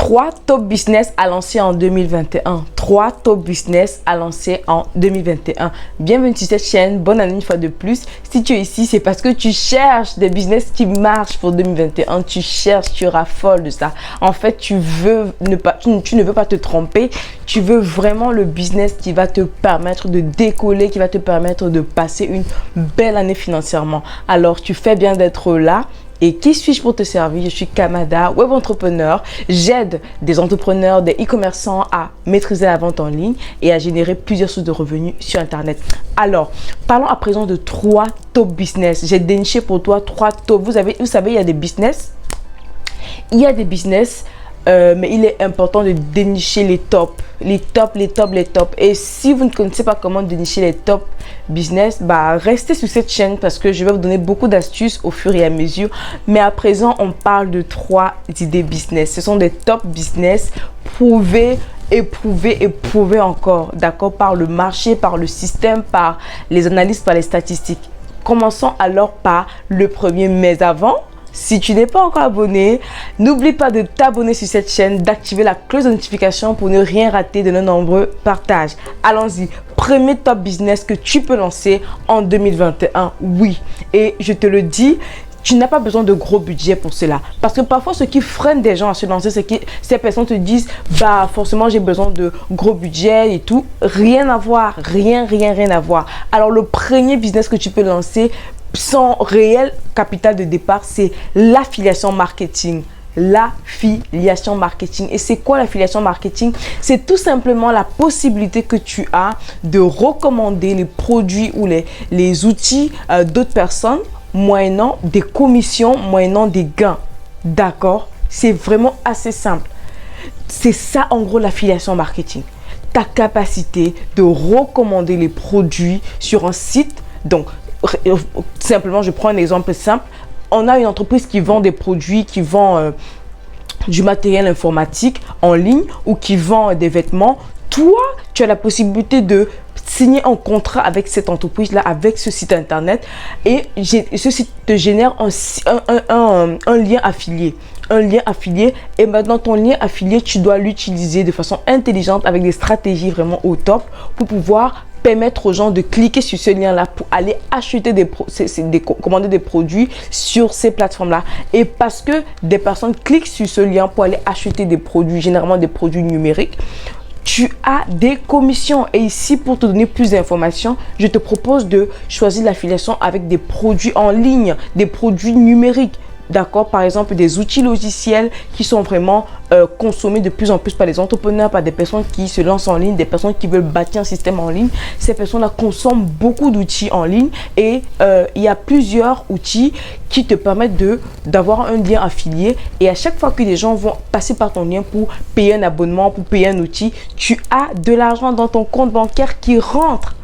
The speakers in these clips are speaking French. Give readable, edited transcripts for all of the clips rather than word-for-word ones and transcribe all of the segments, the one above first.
3 top business à lancer en 2021. 3 top business à lancer en 2021. Bienvenue sur cette chaîne. Bonne année une fois de plus. Si tu es ici, c'est parce que tu cherches des business qui marchent pour 2021. Tu cherches, tu raffoles de ça. En fait, tu ne veux pas te tromper. Tu veux vraiment le business qui va te permettre de décoller, qui va te permettre de passer une belle année financièrement. Alors, tu fais bien d'être là. Et qui suis-je pour te servir? Je suis Kamada, web entrepreneur. J'aide des entrepreneurs, des e-commerçants à maîtriser la vente en ligne et à générer plusieurs sources de revenus sur Internet. Alors, parlons à présent de 3 top business. J'ai déniché pour toi 3 top. Vous savez, il y a des business. Il y a des business, mais il est important de dénicher les tops. Les tops. Et si vous ne connaissez pas comment dénicher les top business, restez sur cette chaîne parce que je vais vous donner beaucoup d'astuces au fur et à mesure. Mais à présent, on parle de 3 idées business. Ce sont des top business prouvés, éprouvés encore, d'accord, par le marché, par le système, par les analyses, par les statistiques. Commençons alors par le premier, mais avant, si tu n'es pas encore abonné, n'oublie pas de t'abonner sur cette chaîne, d'activer la cloche de notification pour ne rien rater de nos nombreux partages. Allons-y. Premier top business que tu peux lancer en 2021. Oui, et je te le dis, tu n'as pas besoin de gros budget pour cela. Parce que parfois, ce qui freine des gens à se lancer, c'est que ces personnes te disent, forcément, j'ai besoin de gros budget et tout. Rien à voir. Rien à voir. Alors, le premier business que tu peux lancer sans réel capital de départ, c'est l'affiliation marketing. L'affiliation marketing. Et c'est quoi l'affiliation marketing? C'est tout simplement la possibilité que tu as de recommander les produits ou les outils d'autres personnes moyennant des commissions, moyennant des gains. D'accord? C'est vraiment assez simple. C'est ça en gros l'affiliation marketing. Ta capacité de recommander les produits sur un site. Donc, simplement, je prends un exemple simple. On a une entreprise qui vend des produits, qui vend du matériel informatique en ligne ou qui vend des vêtements. Toi, tu as la possibilité de signer un contrat avec cette entreprise-là, avec ce site internet, et ce site te génère un lien affilié. Un lien affilié, et maintenant ton lien affilié, tu dois l'utiliser de façon intelligente avec des stratégies vraiment au top pour pouvoir permettre aux gens de cliquer sur ce lien-là pour aller acheter commander des produits sur ces plateformes-là. Et parce que des personnes cliquent sur ce lien pour aller acheter des produits, généralement des produits numériques, tu as des commissions. Et ici, pour te donner plus d'informations, je te propose de choisir l'affiliation avec des produits en ligne, des produits numériques. D'accord, par exemple des outils logiciels qui sont vraiment consommés de plus en plus par les entrepreneurs, par des personnes qui se lancent en ligne, des personnes qui veulent bâtir un système en ligne. Ces personnes-là consomment beaucoup d'outils en ligne et il y a plusieurs outils qui te permettent d'avoir un lien affilié, et à chaque fois que les gens vont passer par ton lien pour payer un abonnement, pour payer un outil, tu as de l'argent dans ton compte bancaire qui rentre.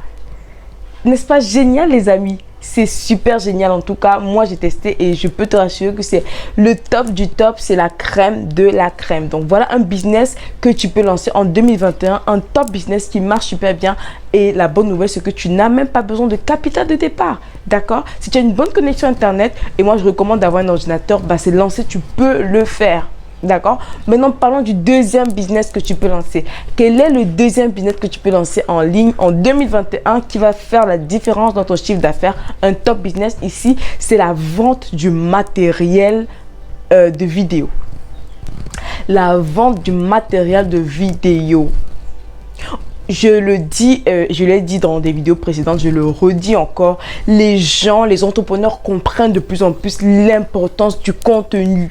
N'est-ce pas génial, les amis? C'est super génial. En tout cas, moi j'ai testé et je peux te rassurer que c'est le top du top, c'est la crème de la crème. Donc voilà un business que tu peux lancer en 2021, un top business qui marche super bien. Et la bonne nouvelle, c'est que tu n'as même pas besoin de capital de départ. D'accord? Si tu as une bonne connexion internet, et moi je recommande d'avoir un ordinateur, c'est lancé, tu peux le faire. D'accord? Maintenant, parlons du deuxième business que tu peux lancer. Quel est le deuxième business que tu peux lancer en ligne en 2021 qui va faire la différence dans ton chiffre d'affaires? Un top business ici, c'est la vente du matériel de vidéo. La vente du matériel de vidéo. Je le dis, je l'ai dit dans des vidéos précédentes, je le redis encore. Les gens, les entrepreneurs comprennent de plus en plus l'importance du contenu.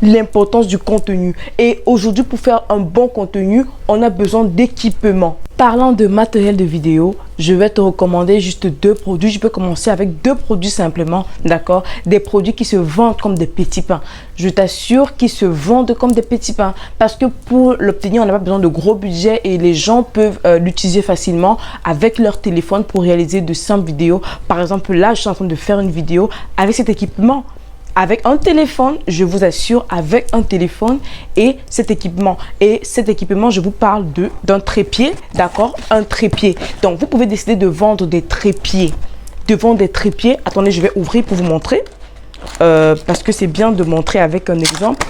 L'importance du contenu. Et aujourd'hui, pour faire un bon contenu, on a besoin d'équipement. Parlant de matériel de vidéo, je vais te recommander juste 2 produits. Je peux commencer avec 2 produits simplement, d'accord? Des produits qui se vendent comme des petits pains. Je t'assure qu'ils se vendent comme des petits pains parce que pour l'obtenir, on n'a pas besoin de gros budget et les gens peuvent l'utiliser facilement avec leur téléphone pour réaliser de simples vidéos. Par exemple, là, je suis en train de faire une vidéo avec cet équipement. Avec un téléphone, je vous assure, avec un téléphone et cet équipement. Et cet équipement, je vous parle d'un trépied, d'accord? Un trépied. Donc, vous pouvez décider de vendre des trépieds. Attendez, je vais ouvrir pour vous montrer. Parce que c'est bien de montrer avec un exemple.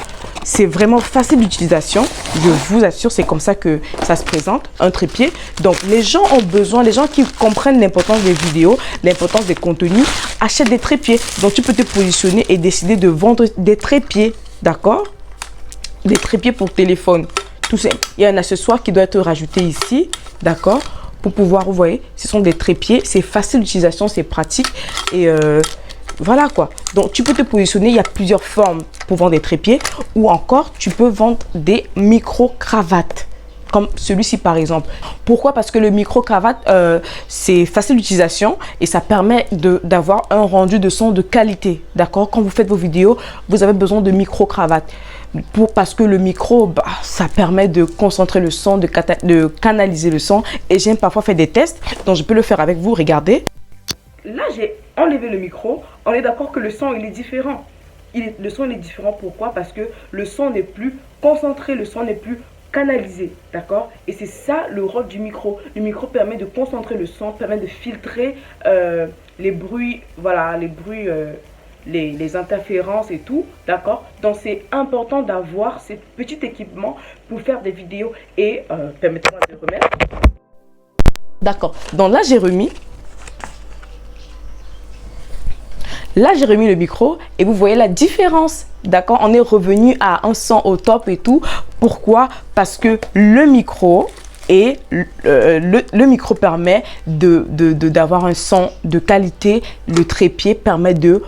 C'est vraiment facile d'utilisation. Je vous assure, c'est comme ça que ça se présente, un trépied. Donc, les gens ont besoin, les gens qui comprennent l'importance des vidéos, l'importance des contenus, achètent des trépieds. Donc, tu peux te positionner et décider de vendre des trépieds, d'accord? Des trépieds pour téléphone. Tout ça. Il y a un accessoire qui doit être rajouté ici, d'accord? Pour pouvoir, vous voyez, ce sont des trépieds. C'est facile d'utilisation, c'est pratique. Et voilà quoi. Donc, tu peux te positionner. Il y a plusieurs formes pour vendre des trépieds. Ou encore, tu peux vendre des micro-cravates. Comme celui-ci par exemple. Pourquoi? Parce que le micro-cravate, c'est facile d'utilisation et ça permet d'avoir un rendu de son de qualité. D'accord? Quand vous faites vos vidéos, vous avez besoin de micro-cravate. Parce que le micro, ça permet de concentrer le son, de canaliser le son. Et j'aime parfois faire des tests. Donc, je peux le faire avec vous. Regardez. Là, j'ai enlevé le micro. On est d'accord que le son, il est différent. Le son, il est différent. Pourquoi? Parce que le son n'est plus concentré. Le son n'est plus canalisé, d'accord? Et c'est ça le rôle du micro. Le micro permet de concentrer le son, permet de filtrer les bruits, voilà, les bruits, les interférences et tout, d'accord? Donc c'est important d'avoir ce petit équipement pour faire des vidéos. Et permettez-moi de remettre. D'accord, donc là j'ai remis. Là, j'ai remis le micro et vous voyez la différence. D'accord? On est revenu à un son au top et tout. Pourquoi? Parce que le micro et le micro permet d'avoir un son de qualité. Le trépied permet de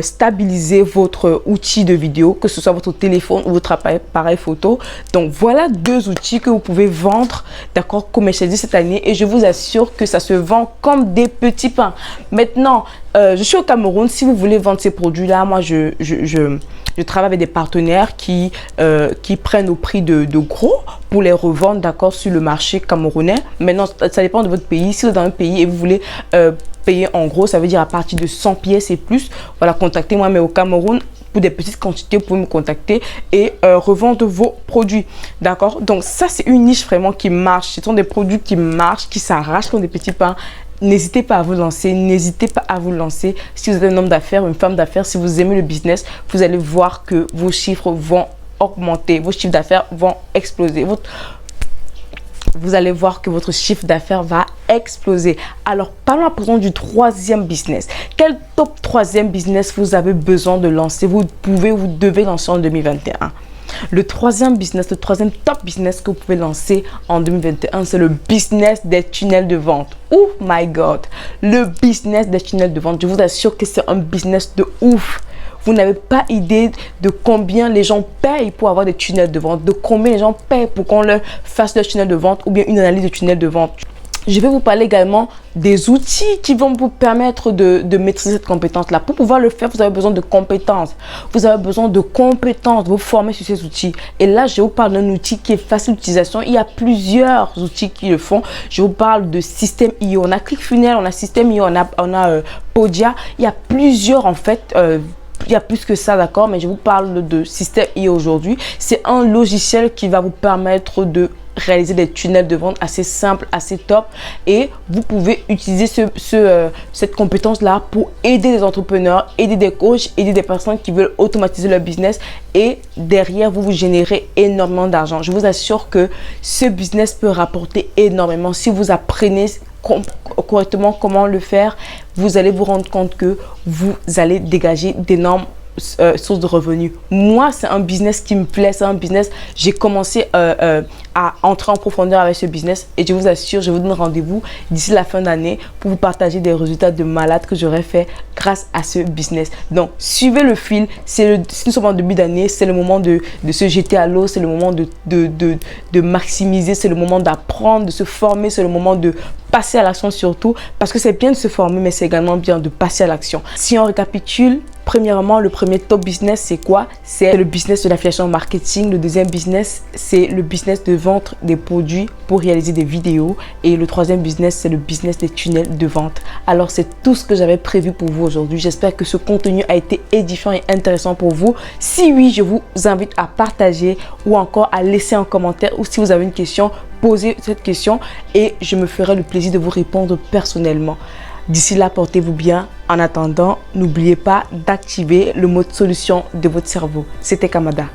stabiliser votre outil de vidéo, que ce soit votre téléphone ou votre appareil photo. Donc, voilà deux outils que vous pouvez vendre, d'accord, commercialiser cette année. Et je vous assure que ça se vend comme des petits pains. Maintenant, je suis au Cameroun. Si vous voulez vendre ces produits-là, moi, je travaille avec des partenaires qui prennent au prix de gros pour les revendre, d'accord, sur le marché camerounais. Maintenant, ça dépend de votre pays. Si vous êtes dans un pays et vous voulez payer en gros, ça veut dire à partir de 100 pièces et plus, voilà, contactez-moi. Mais au Cameroun, pour des petites quantités, vous pouvez me contacter et revendre vos produits, d'accord. Donc ça, c'est une niche vraiment qui marche. Ce sont des produits qui marchent, qui s'arrachent comme des petits pains. N'hésitez pas à vous lancer, n'hésitez pas à vous lancer. Si vous êtes un homme d'affaires, une femme d'affaires, si vous aimez le business, vous allez voir que vos chiffres vont augmenter, vos chiffres d'affaires vont exploser. Vous allez voir que votre chiffre d'affaires va exploser. Alors, parlons à présent du troisième business. Quel top troisième business vous avez besoin de lancer? Vous devez lancer en 2021. Le troisième business, le troisième top business que vous pouvez lancer en 2021, c'est le business des tunnels de vente. Oh my God! Le business des tunnels de vente. Je vous assure que c'est un business de ouf. Vous n'avez pas idée de combien les gens payent pour avoir des tunnels de vente, de combien les gens payent pour qu'on leur fasse leur tunnel de vente ou bien une analyse de tunnel de vente. Je vais vous parler également des outils qui vont vous permettre de maîtriser cette compétence-là. Pour pouvoir le faire, vous avez besoin de compétences. Vous avez besoin de compétences, de vous former sur ces outils. Et là, je vous parle d'un outil qui est facile d'utilisation. Il y a plusieurs outils qui le font. Je vous parle de System.io. On a ClickFunnels, on a System.io, on a Podia. Il y a plusieurs en fait. Il y a plus que ça, d'accord, mais je vous parle de System.io aujourd'hui. C'est un logiciel qui va vous permettre de réaliser des tunnels de vente assez simples, assez top. Et vous pouvez utiliser cette compétence-là pour aider des entrepreneurs, aider des coachs, aider des personnes qui veulent automatiser leur business. Et derrière, vous générez énormément d'argent. Je vous assure que ce business peut rapporter énormément. Si vous apprenez correctement comment le faire, vous allez vous rendre compte que vous allez dégager d'énormes sources de revenus. Moi, c'est un business qui me plaît, c'est un business, j'ai commencé à entrer en profondeur avec ce business et je vous assure, je vous donne rendez-vous d'ici la fin d'année pour vous partager des résultats de malade que j'aurais fait grâce à ce business. Donc, suivez le fil, si nous sommes en début d'année, c'est le moment de se jeter à l'eau, c'est le moment de maximiser, c'est le moment d'apprendre, de se former, c'est le moment de passer à l'action surtout, parce que c'est bien de se former, mais c'est également bien de passer à l'action. Si on récapitule, premièrement, le premier top business, c'est quoi? C'est le business de l'affiliation marketing. Le deuxième business, c'est le business de vente des produits pour réaliser des vidéos. Et le troisième business, c'est le business des tunnels de vente. Alors, c'est tout ce que j'avais prévu pour vous aujourd'hui. J'espère que ce contenu a été édifiant et intéressant pour vous. Si oui, je vous invite à partager ou encore à laisser un commentaire, ou si vous avez une question, posez cette question et je me ferai le plaisir de vous répondre personnellement. D'ici là, portez-vous bien. En attendant, n'oubliez pas d'activer le mode solution de votre cerveau. C'était Kamada.